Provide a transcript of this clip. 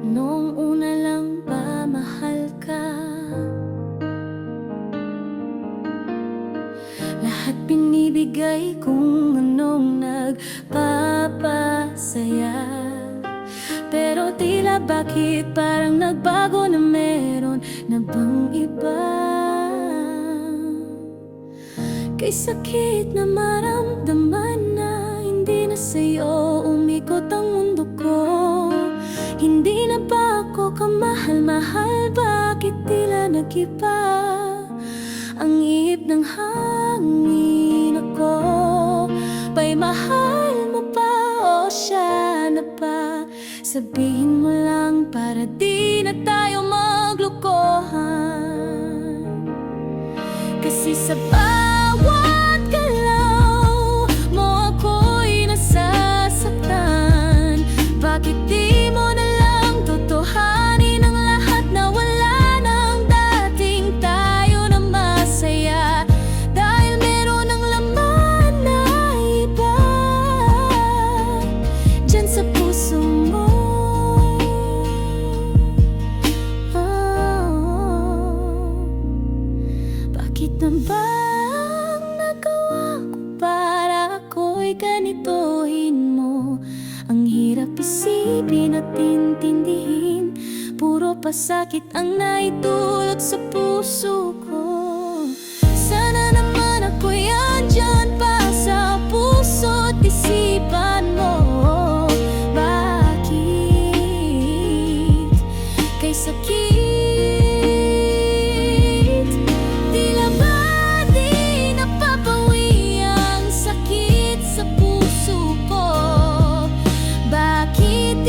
Noong una lang ba mahal ka? Lahat binibigay kung anong nagpapasaya. Pero tila bakit parang nagbago na meron na bang iba? Kay sakit na maramdaman na hindi na sa'yo umikot ang mundo ko. Hindi na ba ako kamahal-mahal? Bakit tila nag-iba ang ihip ng hangin? Ako ba'y mahal mo pa o siya na ba? Sabihin mo lang para di na tayo maglokohan. Kasi sa bawat galaw mo ako'y nasasaktan. Bakit di mo na lang totohanin ang lahat na wala nang dating tayo na masaya? Dahil meron ang laman na iba dyan sa puso mo. Bakit na ba ang nagawa ko para ako'y ganitohin mo? Ang hirap isipin at intindihin, puro pasakit ang naitulot sa puso ko. Sana naman ako'y andyan pa sa puso't isipan mo. Bakit kay sakit tila ba di napapawi ang sakit sa puso ko? Bakit